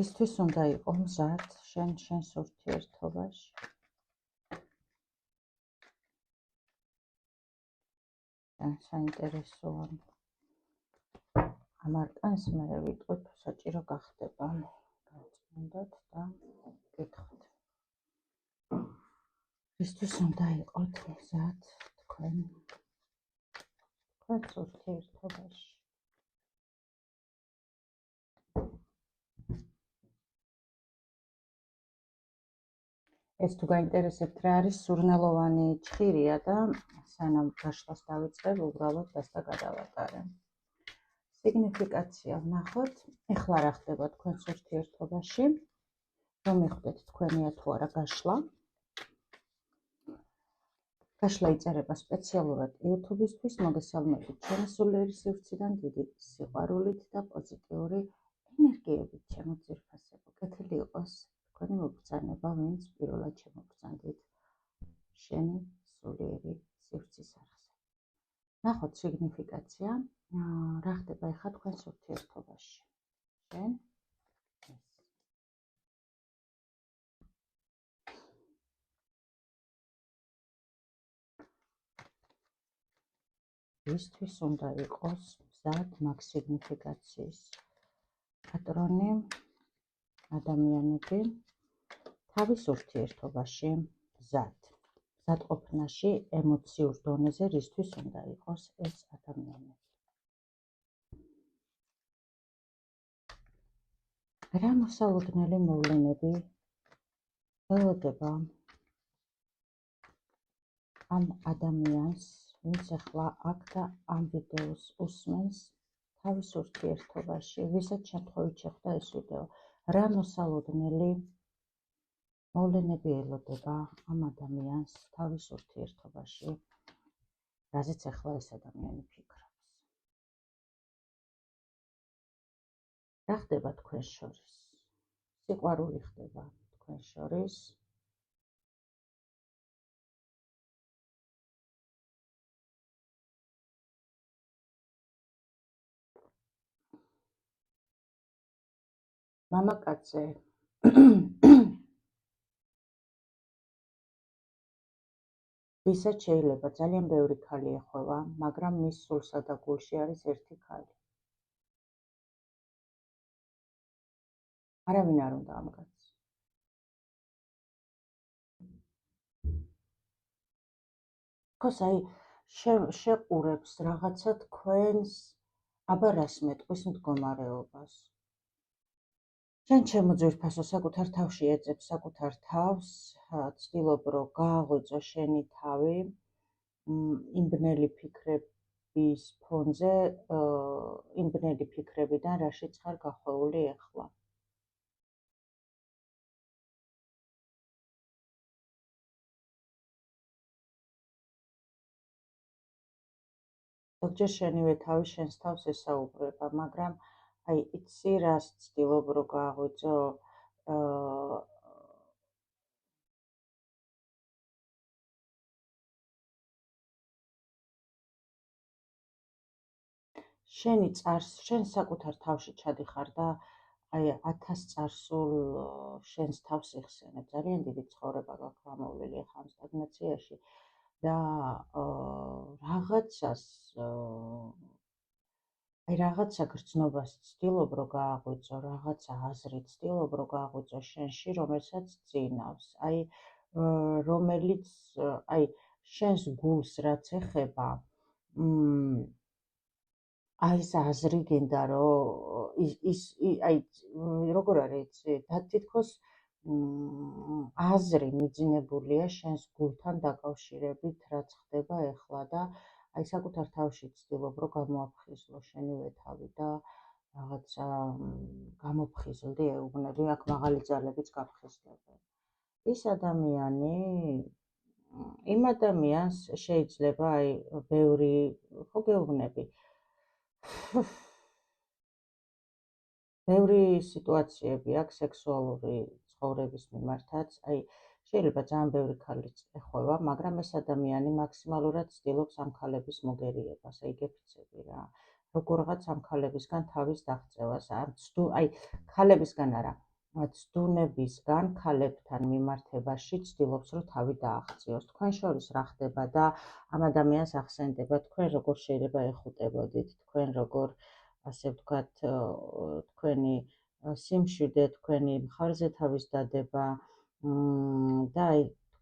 ისთვის უნდა იყო მზად შენს ურთიერთობაში. საინტერესოა. ამ არკანს მე ვიტყვით, საჭირო გახდება. გავწმუნდეთ და ვკითხოთ. ისთვის უნდა იყოთ მზად თქვენს ურთიერთობაში. ეს თუ გაინტერესებთ რა არის, სურნელოვანი ჭხირია და სანამ გაშლას დავიწყებ, უბრალოდ დასტა გადავატარე. სიგნიფიკაცია ვნახოთ, ეხლა რა ხდება თქვენს ურთიერთობაში, რომ მიხვდეთ თქვენია თუ არა გაშლა. გაშლა იწერება სპეციალურად YouTube-ისთვის, მოგესალმებით ჩემი სულიერი სივრციდან, დიდი სიყვარულით და პოზიტიური ენერგიებით ჩემო ძვირფასებო. კეთილი იყოს თქვენი მობრძანება, ვინც პირველად შემოგბრძანდით შენი სულიერი სივრცის არხზე. ნახოთ სიგნიფიკაცია, რა ხდება ეხლა თქვენს ურთიერთობაში. შენ ისთვის უნდა იყოს მზად მაგ სიგნიფიკაციის პატრონი ადამიანები თავის ურთიერთობაში მზად ყოფნაში ემოციურ დონეზე რისთვის უნდა იყოს ეს ადამიანები. რა მოსალოდნელი მოვლენები ელოდება ამ ადამიანს, ვინც ახლა აქ და ამ ვიდეოს უსმენს თავის ურთიერთობაში, ვისაც შემთხვევით შეხვდა ეს ვიდეო. რა მოსალოდნელი მოვლენები ელოდება ამ ადამიანს თავის ურთიერთობაში, რაზეც ახლა ეს ადამიანი ფიქრობს. რა ხდება თქვენ შორის? სიყვარული ხდება თქვენ შორის. მამაკაცზე ვისაც შეიძლება ძალიან ბევრი ქალი ეხვევა, მაგრამ მის სულსა და გულში არის ერთი ქალი. არავინ არ უნდა ამ კაცს. თქოს, აი შეყურებს რაღაცა თქვენს, აბა რას მეტყვის მდგომარეობას. შენ ჩემო ძვირფასო საკუთარ თავში ეძებ საკუთარ თავს, ცდილობ რომ გააღვიძო შენი თავი იმ ბნელი ფიქრების ფონზე, იმ ბნელი ფიქრებიდან, რაშიც ხარ გახვეული ახლა. ზოგჯერ შენივე თავი შენს თავს ესაუბრება, მაგრამ აი იცი რას ცდილობ რომ გააღვიძო, შენ საკუთარ თავში ჩადიხარ და აი 1000 წარსულ შენს თავს იხსენებ. ძალიან დიდი ცხოვრება გაქვს გამოვლილი ახლა ამ სტაგნაციაში და რაღაცა გრძნობას ცდილობ რომ გააღვიძო, რაღაცა აზრი ცდილობ რომ გააღვიძო შენში, რომელსაც წინავს. აი რომელიც აი შენს გულს რაც ეხება, აი ეს აზრი გინდა რომ აი როგორ არის თითქოს აზრი მიძინებულია შენს გულთან დაკავშირებით, რაც ხდება ახლა და აი საკუთარ თავში ცდილობ რომ გამოაფხიზლო შენივე თავი და რაღაცა გამოფხიზლდი, ეუბნები, აქ მაღალი ძალებიც გაფხიზლებენ. ის ადამიანი იმ ადამიანს შეიძლება ბევრი ხო გეუბნები ბევრი სიტუაციები აქვს სექსუალური ცხოვრების მიმართაც, შეიძლება ძალიან ბევრი ქალიც ეხვევა, მაგრამ ეს ადამიანი მაქსიმალურად ცდილობს ამ ქალების მოგერიებას, იგებიცები რა. როგორღაც ამ ქალებისგან თავის დაღწევას, ქალებისგან არა, ცდუნებისგან ქალებთან მიმართებაში ცდილობს, რომ თავი დააღწიოს. თქვენ შორის რა ხდება და ამ ადამიანს ახსენდება, თქვენ როგორ შეიძლება ეხუტებოდით, თქვენ როგორ ასე ვთქვათ, თქვენი სიმშვიდე, თქვენი მხარზე თავის დადება და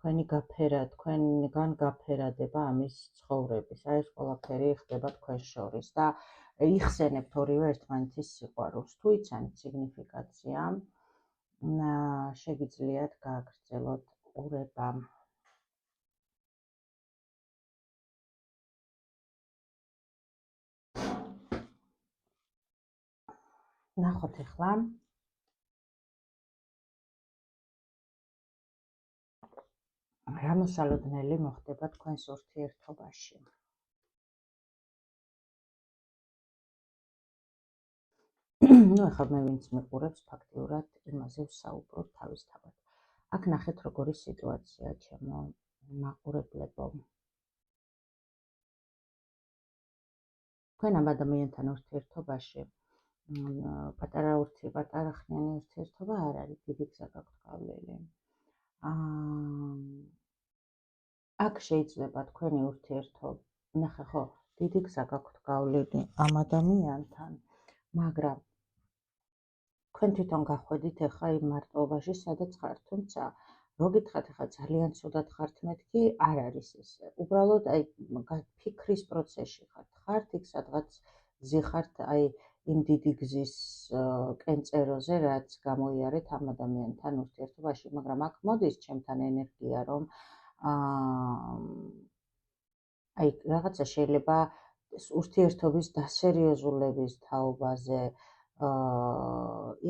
თქვენი გაფერა, თქვენგან გაფერადება ამის ცხოვრების. ეს ყველაფერი ხდება თქვენ შორის და იხსენებთ ორივე ერთმანეთის სიყვარულს. თუ იცანით სიგნიფიკაცია, შეგიძლიათ გააგრძელოთ ყურება. ნახოთ ახლა რა მოსალოდნელი მოხდება თქვენს ურთიერთობაში. ნუ ახლა მე ვინც მიყურებს ფაქტიურად იმაზე ვსაუბრობ თავისთავად. აქ ნახეთ როგორი სიტუაცია ჩემო მაყურებლებო. თქვენ ამ ადამიანთან ურთიერთობაში პატარა ხნიანი ურთიერთობა არ არის, დიდი გზა გაქვთ გავლილი. აქ შეიძლება თქვენი ურთიერთობა, ნახე ხო, დიდი გზა გაქვთ გავლილი ამ ადამიანთან, მაგრამ თქვენ თვითონ გახვედით ახლა იმ მარტოობაში, სადაც ხართ, თუმცა რო გითხრათ ახლა ძალიან ცუდად ხართ მეთქი, არ არის ესე. უბრალოდ ფიქრის პროცესში ხართ იქ სადღაც ზიხართ იმ დიდი გზის კენწეროზე, რაც გამოიარეთ ამ ადამიანთან ურთიერთობაში, მაგრამ აქ მოდის ჩემთან ენერგია, რომ რაღაცა შეიძლება ურთიერთობის დასერიოზულების თაობაზე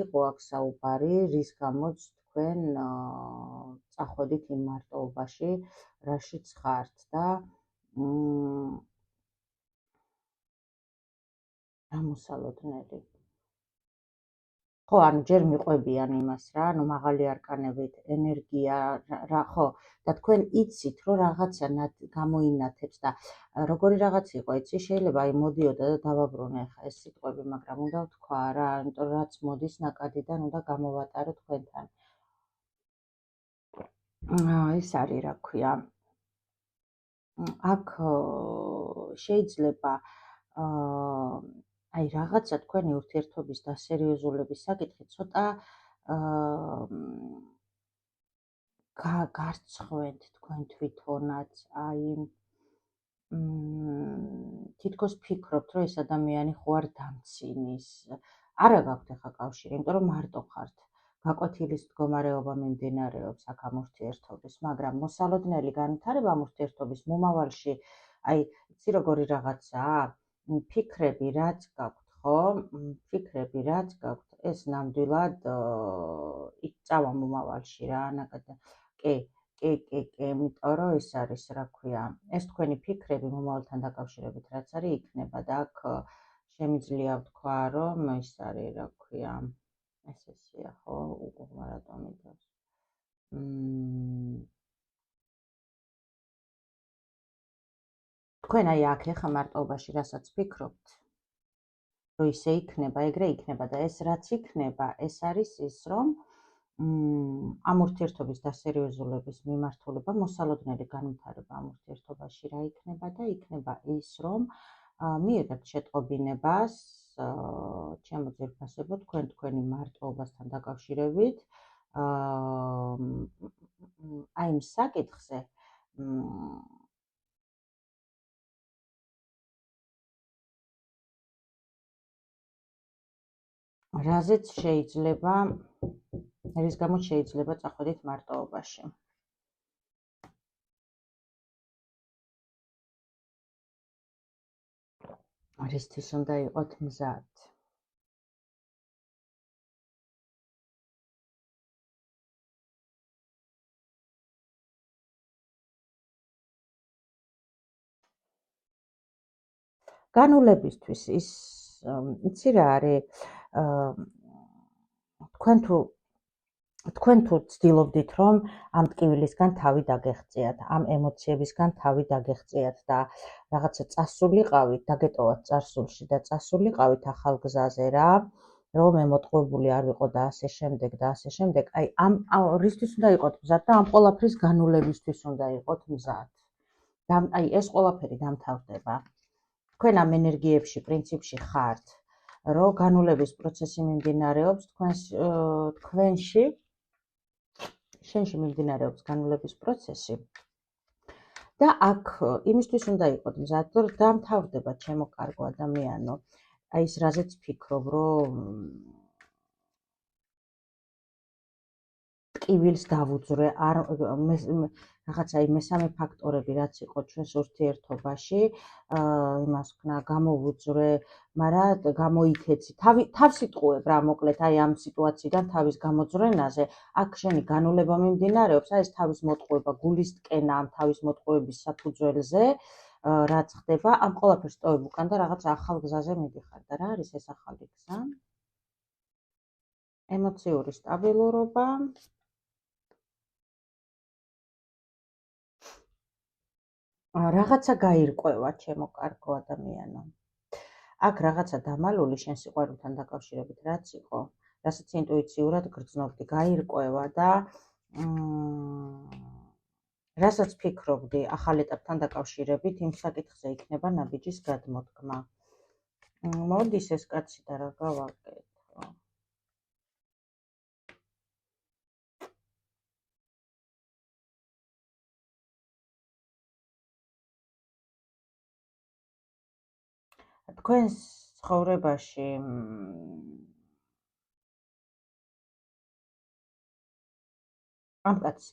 იყო აქ საუბარი, რის გამოც თქვენ წახვედით იმ მარტოობაში, რაშიც ხართ და ამოსალოდნელი. ხო, ანუ ჯერ მიყვებიან იმას რა, ანუ მაღალი არკანებით ენერგია რა ხო და თქვენ იცით, რომ რაღაცა გამოინათებს და როგორი რაღაც იყო, იცი, შეიძლება მოდიოდა და დავაბრუნე ხა ეს სიტყვები, მაგრამ უნდა ვთქვა რა, იმიტომ რაც მოდის ნაკადიდან უნდა გამოვატარო თქვენთან. ეს არის, რა ქვია, აქ შეიძლება რაღაცა თქვენი ურთიერთობის დასერიოზულების საკითხი ცოტა გარცხვენთ თქვენ თვითონაც, თითქოს ფიქრობთ, რომ ეს ადამიანი ხო არ დამცინის. არა გაქვთ ახლა კავშირი, იმიტომ რომ მარტო ხართ. გაკვეთილის მდგომარეობა მიმდინარეობს აქ ამ ურთიერთობის, მაგრამ მოსალოდნელი განვითარება ამ ურთიერთობის მომავალში, იცი როგორი რაღაცაა, ფიქრები რაც გაქვთ, ხო? ფიქრები რაც გაქვთ, ეს ნამდვილად წავა მომავალში რა, კი, იმიტომ რომ ეს არის, რა ქვია, ეს თქვენი ფიქრები მომავალთან დაკავშირებით რაც არის, იქნება და აქ შემიძლია ვთქვა, რომ ეს არის, რა ქვია, ეს ესეა, ხო, რატომ იდევს. თქვენ აქ ახლა მარტოობაში რასაც ფიქრობთ, რომ ისე იქნება, ეგრე იქნება და ეს რაც იქნება, ეს არის ის, რომ ამ ურთიერთობის დასერიოზულების მიმართულება, მოსალოდნელი განვითარება ამ ურთიერთობაში რა იქნება და იქნება ის, რომ მიიღებთ შეტყობინებას, ჩემო ძვირფასებო, თქვენი მარტოობასთან დაკავშირებით, იმ საკითხზე, რაზეც შეიძლება, რის გამოც შეიძლება წახვედით მარტოობაში. რისთვის უნდა იყოთ მზად. განულებისთვის ის იცი რა არის თქვენ თუ ცდილობდით რომ ამ ტკივილისგან თავი დაგეღწიათ, ამ ემოციებისგან თავი დაგეღწიათ და რაღაცა წასულიყავით, დაგეტოვათ წარსულში და წასულიყავით ახალ გზაზე რა, რომ ემოტყუებული არ ვიყო და ასე შემდეგ და ასე შემდეგ, აი ამ რისთვის უნდა იყოთ მზად და ამ ყველაფრის განულებისთვის უნდა იყოთ მზად. და აი ეს ყველაფერი დამთავრდება. თქვენ ამ ენერგიებში პრინციპში ხართ, რომ განულების პროცესი მიმდინარეობს თქვენში, შენში მიმდინარეობს განულების პროცესი და აქ იმისთვის უნდა იყოთ მზად, რომ დამთავრდება ჩემო კარგო ადამიანო, აი ეს რაზეც ფიქრობ, რომ ტკივილს დავუძვრე, არ რაღაცა აი მესამე ფაქტორები რაც იყო ჩვენს ურთიერთობაში, იმას ვქნა, გამოვუძვრე, მაგრამ გამოიქეცი. თავს იტყუებ რა, მოკლედ აი ამ სიტუაციიდან თავის გამოძვრენაზე, აქ შენი განულება მიმდინარეობს, აი ეს თავის მოტყუება, გულის ტკენა ამ თავის მოტყუების საფუძველზე, რაც ხდება, ამ ყველაფერს ტოვებ უკან და რაღაც ახალ გზაზე მიდიხარ და რა არის ეს ახალი გზა? ემოციური სტაბილურობა. რაღაცა გაირკვევა ჩემო კარგო ადამიანო. აქ რაღაცა დამალული შენ სიყვარულთან დაკავშირებით რაც იყო, რასაც ინტუიციურად გრძნობდი, გაირკვევა და რასაც ფიქრობდი ახალ ეტაპთან დაკავშირებით, იმ საკითხზე იქნება ნაბიჯის გადმოდგმა. მოდის ეს კაცი და რა გავაკეთო. თქვენს ცხოვრებაში ამ კაცს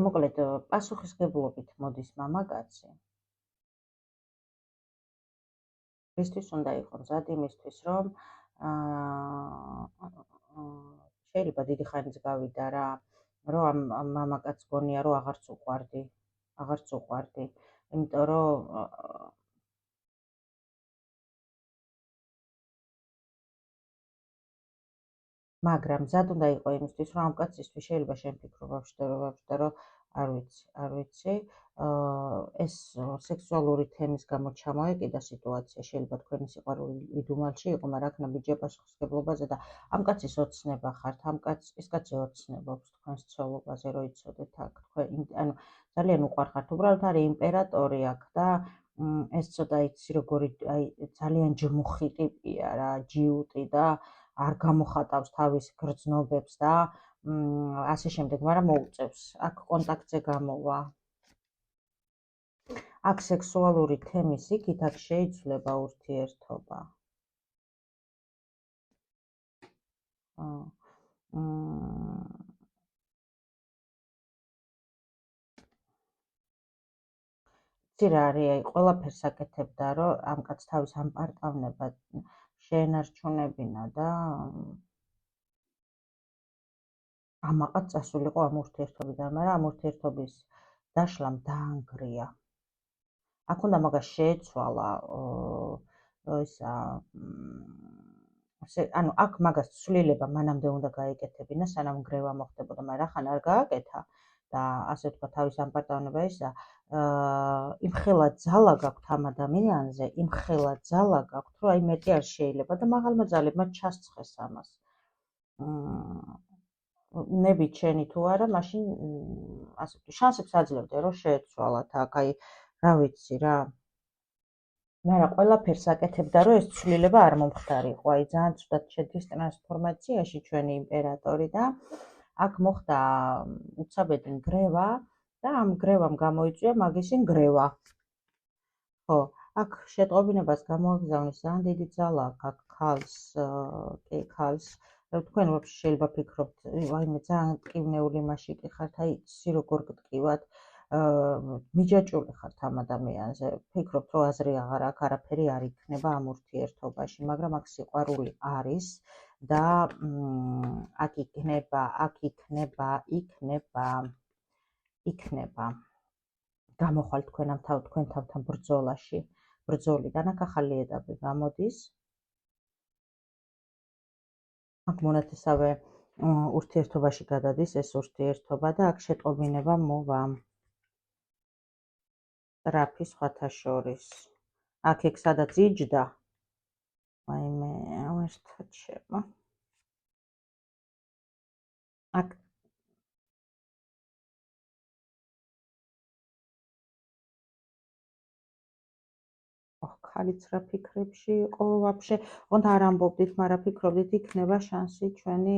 მოკლედ პასუხისმგებლობით მოდის მამაკაცი. ისთვის უნდა იყო მზად იმისთვის, რომ შეიძლება დიდი ხანიც გავიდა რა, რომ ამ მამაკაცს გონია, რომ აღარც უყვარდი, იმიტომ რომ მაგრამ მზად უნდა იყო იმისთვის, რომ ამ კაცისთვის შეიძლება შენ ფიქრობ ვაფშე რომ არ ვიცი, ეს სექსუალური თემის გამო ჩამოეკიდა სიტუაცია, შეიძლება თქვენი სიყვარული იდუმალში იყო, მაგრამ აქ ნაბიჯია პასუხისმგებლობაზე და ამ კაცის ოცნება ხართ, ეს კაცი ოცნებობს თქვენს ცოლობაზე, რომ იცოდეთ აქ თქვენ, ანუ ძალიან უყვარხართ, უბრალოდ არის იმპერატორი აქ და ეს ცოტა იცი როგორი აი ძალიან ჯმუხი ტიპია რა, ჯიუტი და არ გამოხატავს თავის გრძნობებს და ასე შემდეგ, მაგრამ მოუწევს. აქ კონტაქტზე გამოვა. აქ სექსუალური თემის იქით აქ შეიძლება ურთიერთობა. იცი რა არის, აი ყველაფერს აკეთებდა, რომ ამ კაცს თავის ამპარტავნება შეენარჩუნებინა და ამაყად წასულიყო ამ ურთიერთობიდან, მაგრამ ამ ურთიერთობის დაშლამ დაანგრია. აქ უნდა მაგას შეეცვალა ანუ აქ მაგას ცვლილება მანამდე უნდა გაეკეთებინა, სანამ გრევა მოხდებოდა, მაგრამ ახან არ გააკეთა და ასე ვთქვა თავის ამპარტავნება ისა, იმხელა ძალა გაქვთ ამ ადამიანზე, რომ აი მეტი არ შეიძლება და მაღალმა ძალებმა ჩასცხეს ამას. ნებით შენი თუ არა, მაშინ ასე ვთქვი, შანსებს აძლევდა, რომ შეეცვალათ აქ, აი რა ვიცი რა. მაგრამ ყველაფერს აკეთებდა, რომ ეს ცვლილება არ მომხდარიყო. აი ძალიან ცუდად შედის ტრანსფორმაციაში ჩვენი იმპერატორი და აქ მოხდა უცაბედი ნგრევა და ამ ნგრევამ გამოიწვია მაგისი ნგრევა. ხო, აქ შეტყობინებას გამოაგზავნეს ძალიან დიდი ძალა აქ ქალს. თქვენ ვაფშე შეიძლება ფიქრობთ, ვაიმე ძალიან ტკივნეული მასიკი ხართ, აი იცი როგორ გტკივათ, მიჯაჭვული ხართ ამ ადამიანზე, ფიქრობთ, რომ აზრი აღარ აქვს, არაფერი არ იქნება ამ ურთიერთობაში, მაგრამ აქ სიყვარული არის და აქ იქნება გამოხვალ თქვენ თავთან ბრძოლაში ბრძოლიდან, აქ ახალი ეტაპი გამოდის. აქ მონათესავე ურთიერთობაში გადადის ეს ურთიერთობა და აქ შეტყობინება მოვა. ტრაფი სხვათა შორის. აქ ეგ სადაც იჯდა, ვაიმე, ერთად შემა. აქ ხალიც რა ფიქრებში იყო ვაფშე, ოღონდ არ ამბობდით, მაგრამ ფიქრობდით იქნება შანსი ჩვენი,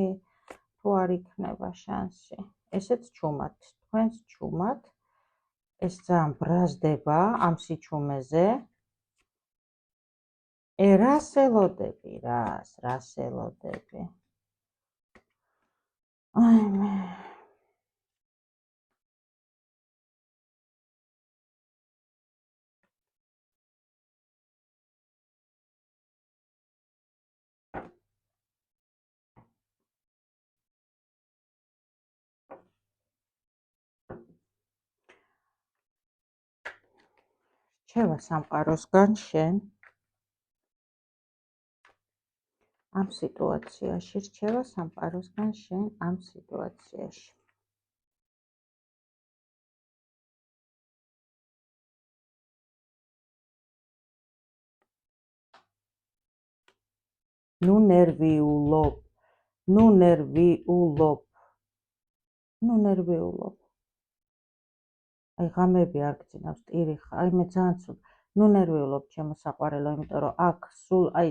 თუ არ იქნება შანსი. ესეც ჩუმად, თქვენს ჩუმად. ეს ძალიან ბრაზდება ამ სიჩუმეზე. რას ელოდები, რას ელოდები? აიმე. რჩევა სამყაროსგან შენ ამ სიტუაციაში, რჩევა სამყაროსგან შენ ამ სიტუაციაში. ნუ ნერვიულობ. აი ღამეები არ გძინავს, ტირი ხარ, აი მე ძალიან ცუდ. ნუ ნერვიულობ ჩემო საყვარელო, იმიტომ რომ აქ სულ აი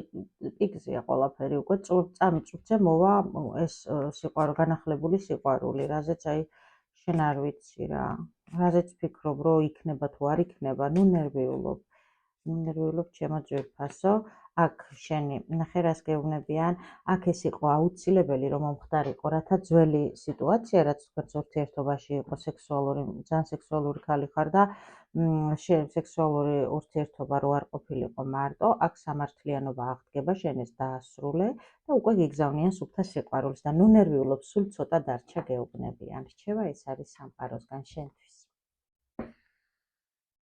პიკზეა ყველაფერი, უკვე წამიწუთზე მოვა ეს განახლებული სიყვარული, რაზეც აი შენ არ ვიცი რა, რაზეც ფიქრობ, რომ იქნება თუ არ იქნება, ნუ ნერვიულობ ჩემო ძვირფასო. აქ შენი ნახე რას გეუბნებიან, აქ ეს იყო აუცილებელი რომ მომხდარიყო, რათა ძველი სიტუაცია, რაც თქვენს ურთიერთობაში იყო ძალიან სექსუალური ქალი ხარ და სექსუალური ურთიერთობა რო არ ყოფილიყო მარტო, აქ სამართლიანობა აღდგება, შენ ეს დაასრულე და უკვე გიგზავნიან სუფთა სიყვარულს და ნუ ნერვიულობ, სულ ცოტა დარჩა გეუბნებიან. რჩევა ეს არის სამყაროსგან შენთვის.